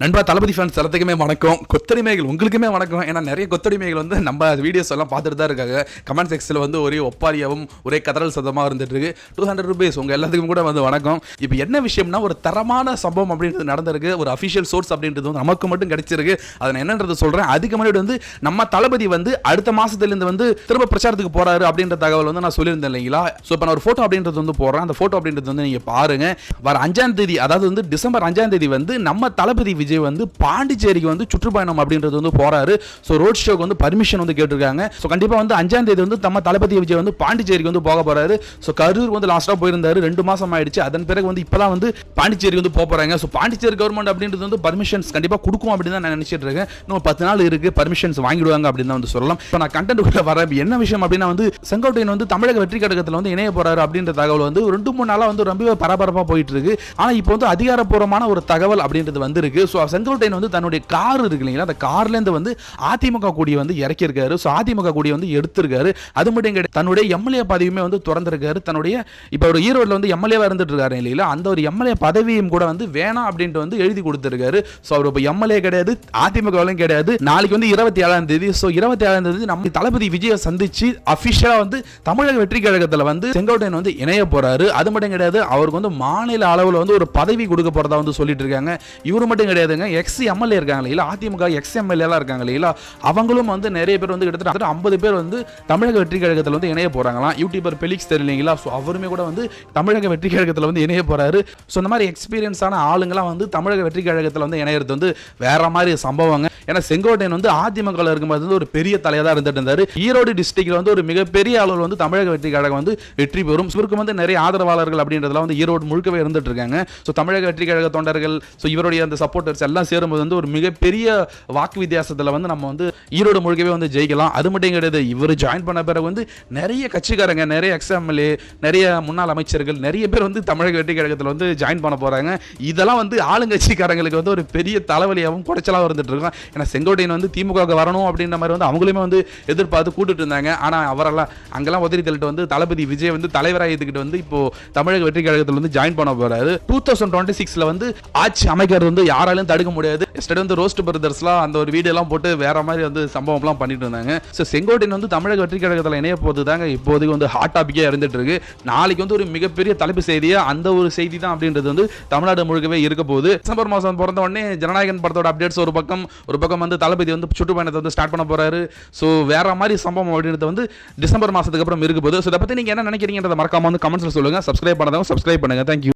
நண்பா தளபதி ஃபேன்ஸ் எல்லாத்துக்குமே வணக்கம். கொத்தடிமைகள் உங்களுக்குமே வணக்கம். ஏன்னா நிறைய கொத்தடிமைகள் வந்து நம்ம வீடியோஸ் எல்லாம் பார்த்துட்டு தான் இருக்காங்க. கமெண்ட் செக்ஷனில் வந்து ஒரே ஒப்பாரியாவும் ஒரே கதறல் சதமாக இருந்துட்டு இருக்கு. 200 rupees உங்கள் எல்லாத்துக்கும் கூட வந்து வணக்கம். இப்போ என்ன விஷயம்னா, ஒரு தரமான சம்பவம் அப்படின்றது நடந்திருக்கு. ஒரு அஃபிஷியல் சோர்ஸ் அப்படின்றது வந்து நமக்கு மட்டும் கிடைச்சிருக்கு. அதை என்னன்றது சொல்கிறேன். அதுக்கு முன்னாடி வந்து நம்ம தளபதி வந்து அடுத்த மாதத்துலேருந்து வந்து திரும்ப பிரச்சாரத்துக்கு போகிறாரு அப்படின்ற தகவல் வந்து நான் சொல்லியிருந்தேன் இல்லைங்களா. ஸோ இப்போ நான் ஒரு ஃபோட்டோ அப்படின்றது வந்து போடுறேன். அந்த ஃபோட்டோ அப்படின்றது வந்து நீங்கள் பாருங்கள். வர 5ஆம் தேதி, அதாவது வந்து டிசம்பர் 5ஆம் தேதி வந்து நம்ம தளபதி விஜய் வந்து பாண்டிச்சேரிக்கு வந்து சுற்றுப்பயணம் அப்படின்றது வந்து போறாரு. ஸோ ரோட் ஷோக்கு வந்து பர்மிஷன் வந்து கேட்டிருக்காங்க. ஸோ கண்டிப்பாக வந்து 5ஆம் தேதி வந்து நம்ம தளபதி விஜய் வந்து பாண்டிச்சேரிக்கு வந்து போக போறாரு. ஸோ கரூர் வந்து லாஸ்ட்டாக போயிருந்தாரு, 2 மாசம் ஆயிடுச்சு. அதன் பிறகு வந்து இப்போதான் வந்து பாண்டிச்சேரி வந்து போறாங்க. ஸோ பாண்டிச்சேரி கவர்மெண்ட் அப்படின்றது வந்து பர்மிஷன்ஸ் கண்டிப்பாக கொடுக்கும் அப்படின்னு தான் நான் நினைச்சிட்டு இருக்கேன். இன்னும் 10 நாள் இருக்கு, பர்மிஷன்ஸ் வாங்கிடுவாங்க அப்படின்னு தான் வந்து சொல்லலாம். இப்போ நான் கண்டென்ட் கூட வர என்ன விஷயம் அப்படின்னா வந்து செங்கோட்டையன் வந்து தமிழக வெற்றி கழகத்தில் வந்து இணைய போறாரு அப்படின்ற தகவல் வந்து 2-3 நாளாக வந்து ரொம்ப பரபரப்பாக போயிட்டு இருக்கு. ஆனால் இப்போ வந்து அதிகாரப்பூர்வமான ஒரு தகவல் அப்படின்றது வந்து இருக்கு. ஸோ செங்கோட்டையன் வந்து தன்னுடைய கார் இருக்கு இல்லைங்களா, அந்த கார்லேருந்து வந்து அதிமுக கொடியை வந்து இறக்கியிருக்காரு. ஸோ அதிமுக கொடியை வந்து எடுத்திருக்காரு. அது மட்டும் கிடையாது, தன்னுடைய எம்எல்ஏ பதவியுமே வந்து திறந்திருக்காரு. தன்னுடைய இப்போ ஒரு ஈரோட்டில் வந்து எம்எல்ஏவா இருந்துட்டு இருக்காரு இல்லைங்களா, அந்த ஒரு எம்எல்ஏ பதவியும் கூட வந்து வேணாம் அப்படின்ட்டு வந்து எழுதி கொடுத்திருக்காரு. ஸோ அவர் இப்போ எம்எல்ஏ கிடையாது, அதிமுகவிலும் கிடையாது. நாளைக்கு வந்து 27ஆம் தேதி. ஸோ 27ஆம் தேதி நம்ம தளபதி விஜயை சந்திச்சு அபிஷியலா வந்து தமிழக வெற்றி கழகத்தில் வந்து செங்கோட்டையன் வந்து இணைய போறாரு. அது மட்டும் கிடையாது, அவருக்கு வந்து மாநில அளவில் வந்து ஒரு பதவி கொடுக்க போறதா வந்து சொல்லிட்டு இருக்காங்க. இவரு மட்டும் கிடையாதுங்க, எக்ஸ் எம்எல்ஏ இருக்காங்க இல்ல, அதிமுக எக்ஸ் எம்எல்ஏ எல்லாம் இருக்காங்க இல்ல, அவங்களும் வந்து நிறைய பேர் வந்து கிட்டத்தட்ட 50 பேர் வந்து தமிழக வெற்றி கழகத்தில் வந்து இணைய போறாங்களாம். யூடியூபர் பெலிக்ஸ் தெரியலீங்களா, ஸோ அவருமே கூட வந்து தமிழக வெற்றி கழகத்தில் வந்து இணைய போறாரு. ஸோ இந்த மாதிரி எக்ஸ்பீரியன்ஸான ஆளுங்களாம் வந்து தமிழக வெற்றி கழகத்தில் வந்து இணையறது வந்து வேற மாதிரி சம்பவங்க. ஏன்னா செங்கோட்டையன் வந்து அதிமுக இருக்கும்போது வந்து ஒரு பெரிய தலையாக தான் இருந்துட்டு இருந்தாரு. ஈரோடு டிஸ்ட்ரிக்ட்ல வந்து ஒரு மிகப்பெரிய அளவில் வந்து தமிழக வெற்றி கழகம் வந்து வெற்றி பெறும். இவருக்கு வந்து நிறைய ஆதரவாளர்கள் அப்படின்றதுலாம் வந்து ஈரோடு முழுக்கவே இருந்துட்டு இருக்காங்க. ஸோ தமிழக வெற்றி கழக தொண்டர்கள், ஸோ இவருடைய அந்த சப்போர்ட்டர்ஸ் எல்லாம் சேரும்போது வந்து ஒரு மிகப்பெரிய வாக்கு வித்தியாசத்தில் வந்து நம்ம வந்து ஈரோடு முழுக்கவே வந்து ஜெயிக்கலாம். அது மட்டும் கிடையாது, இவர் ஜாயின் பண்ண பிறகு வந்து நிறைய கட்சிக்காரங்க, நிறைய எக்ஸ்எம்எல்ஏ, நிறைய முன்னாள் அமைச்சர்கள், நிறைய பேர் வந்து தமிழக வெற்றி கழகத்தில் வந்து ஜாயின் பண்ண போறாங்க. இதெல்லாம் வந்து ஆளுங்கட்சிக்காரங்களுக்கு வந்து ஒரு பெரிய தலைவலியாகவும் குறைச்சலாகவும் இருந்துட்டு இருக்காங்க. ஏன்னா செங்கோட்டையன் வந்து திமுக வரணும் அப்படின்ற மாதிரி வந்து அவங்களுமே வந்து எதிர்பார்த்து கூட்டுட்டு இருந்தாங்க. ஆனால் அவரெல்லாம் அங்கெல்லாம் உதறி தள்ளிட்டு வந்து தளபதி விஜய் வந்து தலைவராக எடுத்துக்கிட்டு வந்து இப்போ தமிழக வெற்றி கழகத்தில் வந்து ஜாயின் பண்ண போறாரு. 2026 வந்து ஆட்சி அமைக்கிறது வந்து யாராலும் தடுக்க முடியாது. வந்து ரோஸ்ட் பிரதர்ஸ்லாம் அந்த ஒரு வீடியோ எல்லாம் போட்டு வேற மாதிரி வந்து சம்பவம்லாம் பண்ணிட்டு இருந்தாங்க. ஸோ செங்கோட்டையன் வந்து தமிழக வெற்றி கழகத்தில் இணைய போது தாங்க இப்போதைக்கு வந்து ஹாட் டாபிக்கா இருந்துட்டு இருக்கு. நாளைக்கு வந்து ஒரு மிகப்பெரிய தலைப்பு செய்தியா அந்த ஒரு செய்தி தான் அப்படின்றது வந்து தமிழ்நாடு முழுக்கவே இருக்க போகுது. டிசம்பர் மாதம் பிறந்த உடனே ஜனநாயகன் படத்தோட அப்டேட்ஸ் ஒரு பக்கம் வந்து தளபதி வந்து சுற்றுப்பயணத்தை வந்து ஸ்டார்ட் பண்ண போறாரு. ஸோ வேற மாதிரி சம்பவம் அப்படின்றது வந்து டிசம்பர் மாசத்துக்கு அப்புறம் இருக்க போகுது. ஸோ இதை பத்தி நீங்க என்ன நினைக்கிறீங்கன்றத மறக்காம வந்து கமெண்ட்ஸ்ல சொல்லுங்க. சப்ஸ்கிரைப் பண்ணாதவங்க சப்ஸ்கிரைப் பண்ணுங்க. தேங்க்யூ.